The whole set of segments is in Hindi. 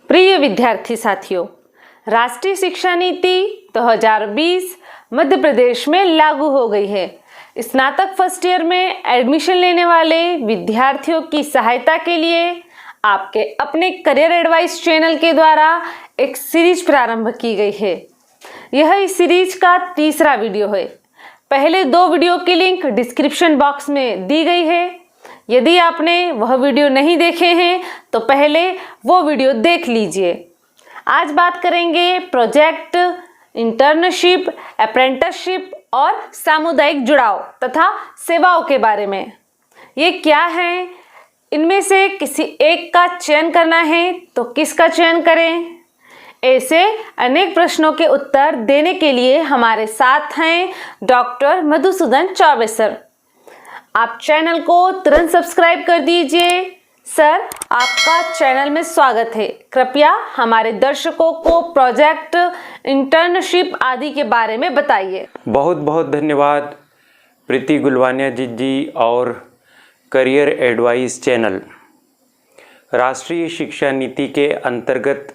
प्रिय विद्यार्थी साथियों, राष्ट्रीय शिक्षा नीति 2020 मध्य प्रदेश में लागू हो गई है। स्नातक फर्स्ट ईयर में एडमिशन लेने वाले विद्यार्थियों की सहायता के लिए आपके अपने करियर एडवाइस चैनल के द्वारा एक सीरीज प्रारंभ की गई है। यह इस सीरीज का तीसरा वीडियो है। पहले 2 वीडियो की लिंक डिस्क्रिप्शन बॉक्स में दी गई है। यदि आपने वह वीडियो नहीं देखे हैं तो पहले वो वीडियो देख लीजिए। आज बात करेंगे प्रोजेक्ट, इंटर्नशिप, अप्रेंटिसशिप और सामुदायिक जुड़ाव तथा सेवाओं के बारे में। ये क्या है, इनमें से किसी एक का चयन करना है तो किसका चयन करें? ऐसे अनेक प्रश्नों के उत्तर देने के लिए हमारे साथ हैं डॉक्टर मधुसूदन चौबे सर। आप चैनल को तुरंत सब्सक्राइब कर दीजिए। सर, आपका चैनल में स्वागत है। कृपया हमारे दर्शकों को प्रोजेक्ट, इंटर्नशिप आदि के बारे में बताइए। बहुत बहुत धन्यवाद प्रीति गुलवानिया जी और करियर एडवाइस चैनल। राष्ट्रीय शिक्षा नीति के अंतर्गत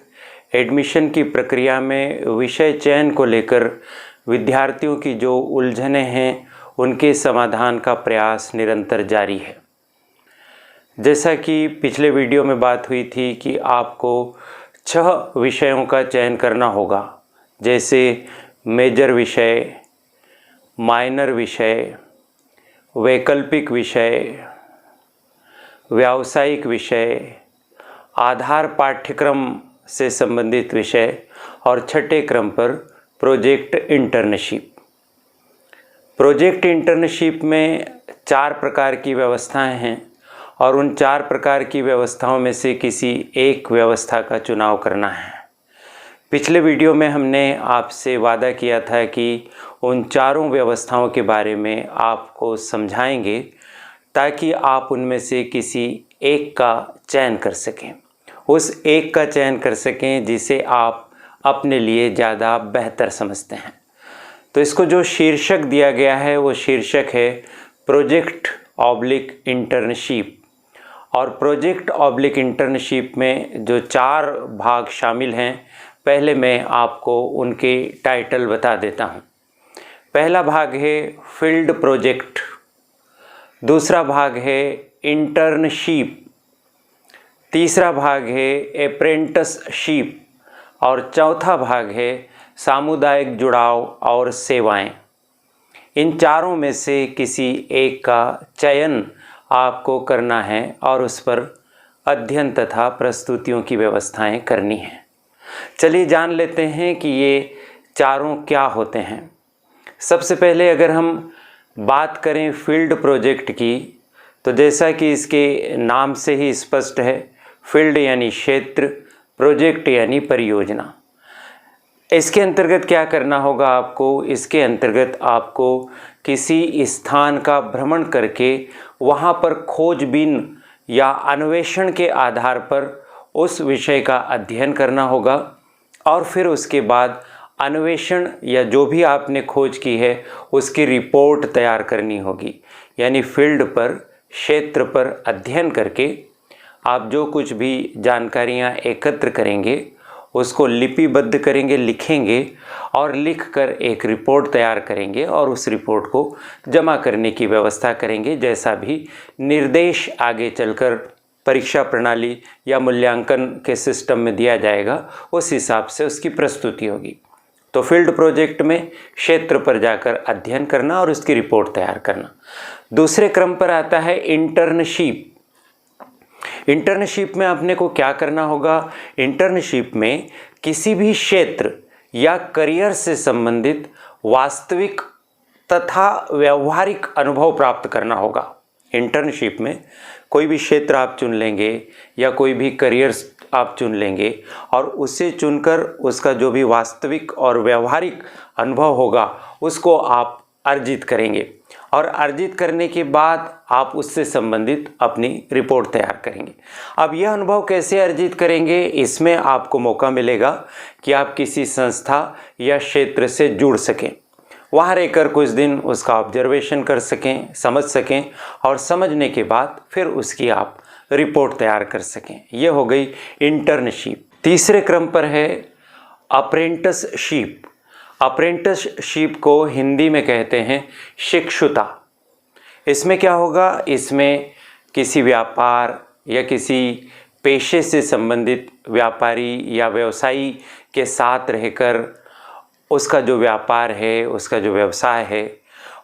एडमिशन की प्रक्रिया में विषय चयन को लेकर विद्यार्थियों की जो उलझनें हैं उनके समाधान का प्रयास निरंतर जारी है। जैसा कि पिछले वीडियो में बात हुई थी कि आपको 6 विषयों का चयन करना होगा, जैसे मेजर विषय, माइनर विषय, वैकल्पिक विषय, व्यावसायिक विषय, आधार पाठ्यक्रम से संबंधित विषय और छठे क्रम पर प्रोजेक्ट इंटर्नशिप। प्रोजेक्ट इंटर्नशिप में 4 प्रकार की व्यवस्थाएं हैं और उन 4 प्रकार की व्यवस्थाओं में से किसी एक व्यवस्था का चुनाव करना है। पिछले वीडियो में हमने आपसे वादा किया था कि उन चारों व्यवस्थाओं के बारे में आपको समझाएंगे ताकि आप उनमें से किसी एक का चयन कर सकें, उस एक का चयन कर सकें जिसे आप अपने लिए ज़्यादा बेहतर समझते हैं। तो इसको जो शीर्षक दिया गया है वो शीर्षक है प्रोजेक्ट ऑब्लिक इंटर्नशिप। और प्रोजेक्ट ऑब्लिक इंटर्नशिप में जो 4 भाग शामिल हैं, पहले मैं आपको उनके टाइटल बता देता हूँ। पहला भाग है फील्ड प्रोजेक्ट, दूसरा भाग है इंटर्नशिप, तीसरा भाग है अप्रेंटिसशिप और चौथा भाग है सामुदायिक जुड़ाव और सेवाएं। इन चारों में से किसी एक का चयन आपको करना है और उस पर अध्ययन तथा प्रस्तुतियों की व्यवस्थाएं करनी हैं। चलिए जान लेते हैं कि ये चारों क्या होते हैं। सबसे पहले अगर हम बात करें फील्ड प्रोजेक्ट की, तो जैसा कि इसके नाम से ही स्पष्ट है, फील्ड यानी क्षेत्र, प्रोजेक्ट यानी परियोजना। इसके अंतर्गत क्या करना होगा आपको? इसके अंतर्गत आपको किसी स्थान का भ्रमण करके वहाँ पर खोजबीन या अन्वेषण के आधार पर उस विषय का अध्ययन करना होगा और फिर उसके बाद अन्वेषण या जो भी आपने खोज की है उसकी रिपोर्ट तैयार करनी होगी। यानी फील्ड पर, क्षेत्र पर अध्ययन करके आप जो कुछ भी जानकारियाँ एकत्र करेंगे उसको लिपिबद्ध करेंगे, लिखेंगे और लिखकर एक रिपोर्ट तैयार करेंगे और उस रिपोर्ट को जमा करने की व्यवस्था करेंगे। जैसा भी निर्देश आगे चलकर परीक्षा प्रणाली या मूल्यांकन के सिस्टम में दिया जाएगा, उस हिसाब से उसकी प्रस्तुति होगी। तो फील्ड प्रोजेक्ट में क्षेत्र पर जाकर अध्ययन करना और उसकी रिपोर्ट तैयार करना। दूसरे क्रम पर आता है इंटर्नशिप। इंटर्नशिप में अपने को क्या करना होगा? इंटर्नशिप में किसी भी क्षेत्र या करियर से संबंधित वास्तविक तथा व्यवहारिक अनुभव प्राप्त करना होगा। इंटर्नशिप में कोई भी क्षेत्र आप चुन लेंगे या कोई भी करियर आप चुन लेंगे और उसे चुनकर उसका जो भी वास्तविक और व्यवहारिक अनुभव होगा उसको आप अर्जित करेंगे और अर्जित करने के बाद आप उससे संबंधित अपनी रिपोर्ट तैयार करेंगे। अब यह अनुभव कैसे अर्जित करेंगे? इसमें आपको मौका मिलेगा कि आप किसी संस्था या क्षेत्र से जुड़ सकें, वहाँ रहकर कुछ दिन उसका ऑब्जर्वेशन कर सकें, समझ सकें और समझने के बाद फिर उसकी आप रिपोर्ट तैयार कर सकें। यह हो गई इंटर्नशिप। तीसरे क्रम पर है अप्रेंटिसशिप। अप्रेंटिसशिप को हिंदी में कहते हैं शिक्षुता। इसमें क्या होगा, इसमें किसी व्यापार या किसी पेशे से संबंधित व्यापारी या व्यवसायी के साथ रहकर उसका जो व्यापार है, उसका जो व्यवसाय है,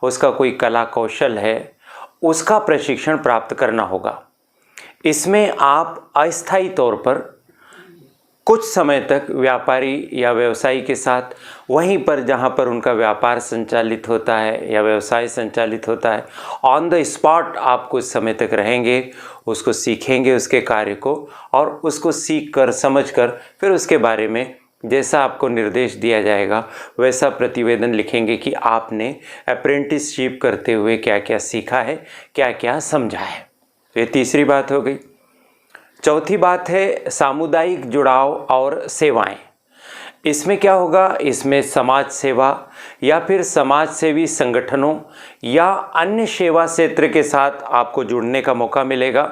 उसका कोई कला कौशल है, उसका प्रशिक्षण प्राप्त करना होगा। इसमें आप अस्थायी तौर पर कुछ समय तक व्यापारी या व्यवसायी के साथ वहीं पर जहाँ पर उनका व्यापार संचालित होता है या व्यवसाय संचालित होता है, ऑन द स्पॉट आप कुछ समय तक रहेंगे, उसको सीखेंगे उसके कार्य को, और उसको सीख कर समझ कर फिर उसके बारे में जैसा आपको निर्देश दिया जाएगा वैसा प्रतिवेदन लिखेंगे कि आपने अप्रेंटिसशिप करते हुए क्या क्या सीखा है, क्या क्या समझा है। तो ये तीसरी बात हो गई। चौथी बात है सामुदायिक जुड़ाव और सेवाएं। इसमें क्या होगा, इसमें समाज सेवा या फिर समाज सेवी संगठनों या अन्य सेवा क्षेत्र के साथ आपको जुड़ने का मौका मिलेगा,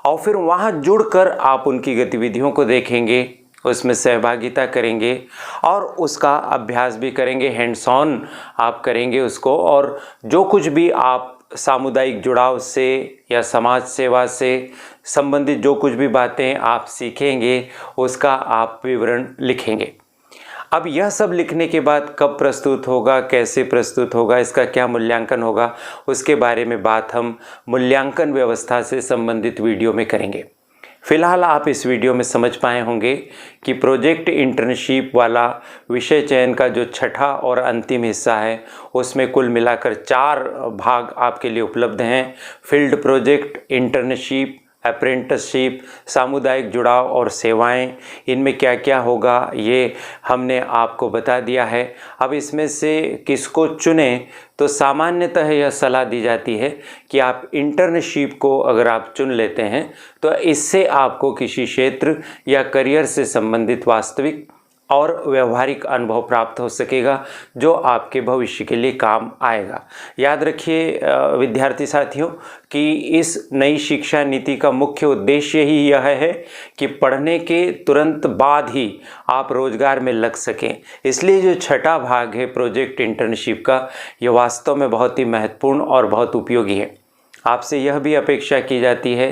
और फिर वहाँ जुड़कर आप उनकी गतिविधियों को देखेंगे, उसमें सहभागिता करेंगे और उसका अभ्यास भी करेंगे, हैंड्स ऑन आप करेंगे उसको, और जो कुछ भी आप सामुदायिक जुड़ाव से या समाज सेवा से संबंधित जो कुछ भी बातें आप सीखेंगे उसका आप विवरण लिखेंगे। अब यह सब लिखने के बाद कब प्रस्तुत होगा, कैसे प्रस्तुत होगा, इसका क्या मूल्यांकन होगा, उसके बारे में बात हम मूल्यांकन व्यवस्था से संबंधित वीडियो में करेंगे। फिलहाल आप इस वीडियो में समझ पाए होंगे कि प्रोजेक्ट इंटर्नशिप वाला विषय चयन का जो छठा और अंतिम हिस्सा है उसमें कुल मिलाकर 4 भाग आपके लिए उपलब्ध हैं। फील्ड प्रोजेक्ट, इंटर्नशिप, अप्रेंटिसशिप, सामुदायिक जुड़ाव और सेवाएं, इनमें क्या क्या होगा ये हमने आपको बता दिया है। अब इसमें से किसको चुनें, तो सामान्यतः यह सलाह दी जाती है कि आप इंटर्नशिप को अगर आप चुन लेते हैं तो इससे आपको किसी क्षेत्र या करियर से संबंधित वास्तविक और व्यवहारिक अनुभव प्राप्त हो सकेगा जो आपके भविष्य के लिए काम आएगा। याद रखिए विद्यार्थी साथियों कि इस नई शिक्षा नीति का मुख्य उद्देश्य ही यह है कि पढ़ने के तुरंत बाद ही आप रोजगार में लग सकें। इसलिए जो छठा भाग है प्रोजेक्ट इंटर्नशिप का, यह वास्तव में बहुत ही महत्वपूर्ण और बहुत उपयोगी है। आपसे यह भी अपेक्षा की जाती है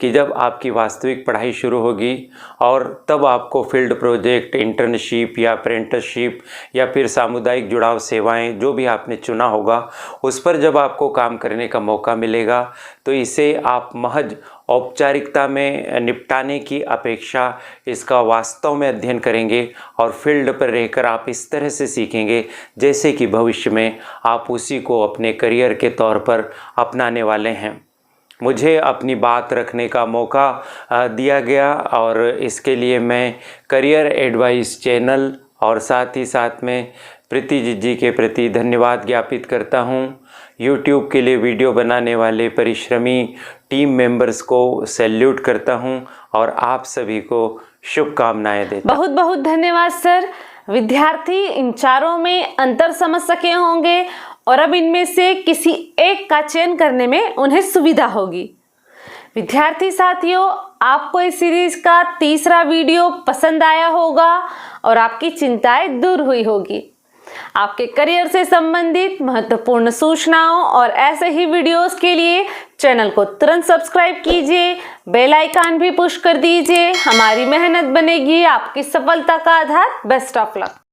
कि जब आपकी वास्तविक पढ़ाई शुरू होगी और तब आपको फील्ड प्रोजेक्ट, इंटर्नशिप या अप्रेंटिसशिप या फिर सामुदायिक जुड़ाव सेवाएं जो भी आपने चुना होगा उस पर जब आपको काम करने का मौका मिलेगा तो इसे आप महज औपचारिकता में निपटाने की अपेक्षा इसका वास्तव में अध्ययन करेंगे और फील्ड पर रहकर आप इस तरह से सीखेंगे जैसे कि भविष्य में आप उसी को अपने करियर के तौर पर अपनाने वाले हैं। मुझे अपनी बात रखने का मौका दिया गया और इसके लिए मैं करियर एडवाइस चैनल और साथ ही साथ में प्रीति जी के प्रति धन्यवाद ज्ञापित करता हूं। YouTube के लिए वीडियो बनाने वाले परिश्रमी टीम मेंबर्स को सैल्यूट करता हूं और आप सभी को शुभकामनाएं देता हूं। बहुत बहुत धन्यवाद सर। विद्यार्थी इन चारों में अंतर समझ सके होंगे और अब इनमें से किसी एक का चयन करने में उन्हें सुविधा होगी। विद्यार्थी साथियों, आपको इस सीरीज का तीसरा वीडियो पसंद आया होगा और आपकी चिंताएं दूर हुई होगी। आपके करियर से संबंधित महत्वपूर्ण सूचनाओं और ऐसे ही वीडियोस के लिए चैनल को तुरंत सब्सक्राइब कीजिए, बेल आइकन भी पुश कर दीजिए। हमारी मेहनत बनेगी आपकी सफलता का आधार। Best of luck.